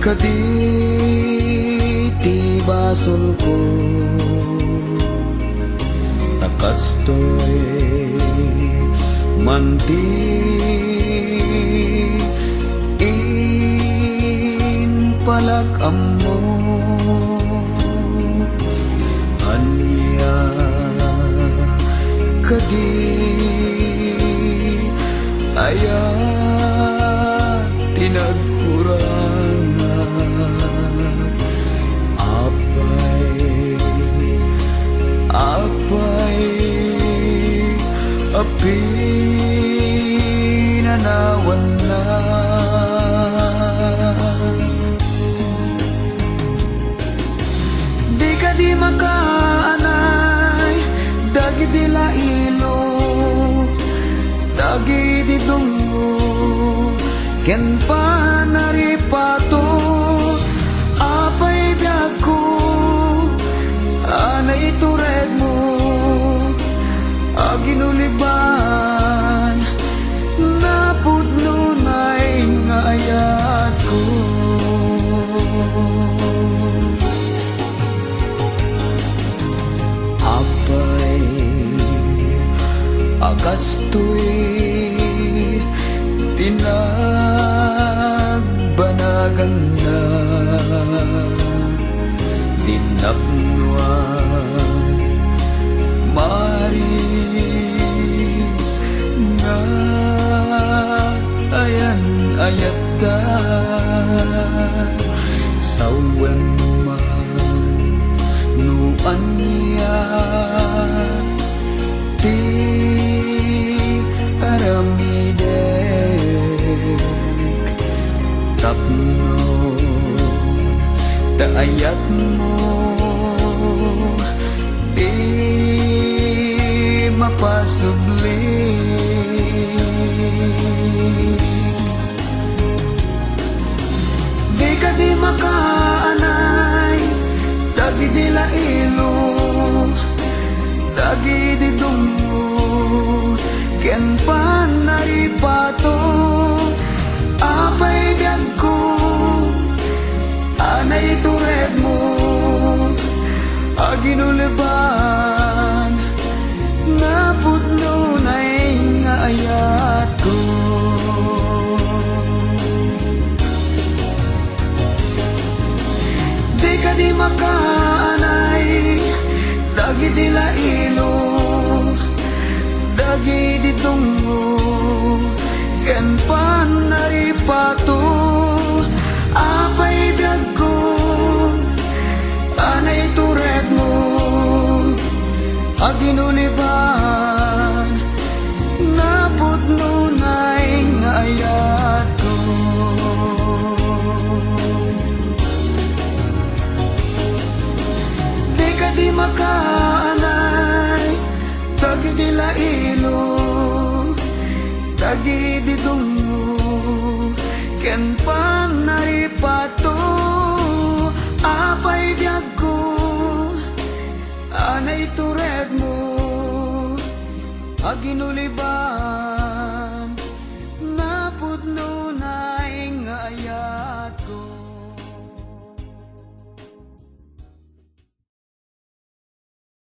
kaditi basol ko takastoy manti in palakamo anya kadi aya tinagkurangan apay api nanawan na di ka di makaanay dagi di lailo dagi di dungo ken panaripato apay biag ko anay tured mo aginuliban napudno na'y nga ayat ko apay agastoy tinagbanagan na dinapnuan maris nga ayan ayata sawen man nuan niya ti aramide tapno taayat mo di mapasubli di ka di makaanay dagi di lailo dagi di dungo ken panaripato apay biag ko anay tured mo aginuliban napudno na'y nga ayat ko di ka di makaanay dagi di lailo dagi di dungo ken panaripato apay biag ko anay tured mo aginuliban napudno na'y nga ayat ko di ka di makaanay dagi di lailo dagi di dungo ken panaripato apay biag ko anay tured mo aginuliban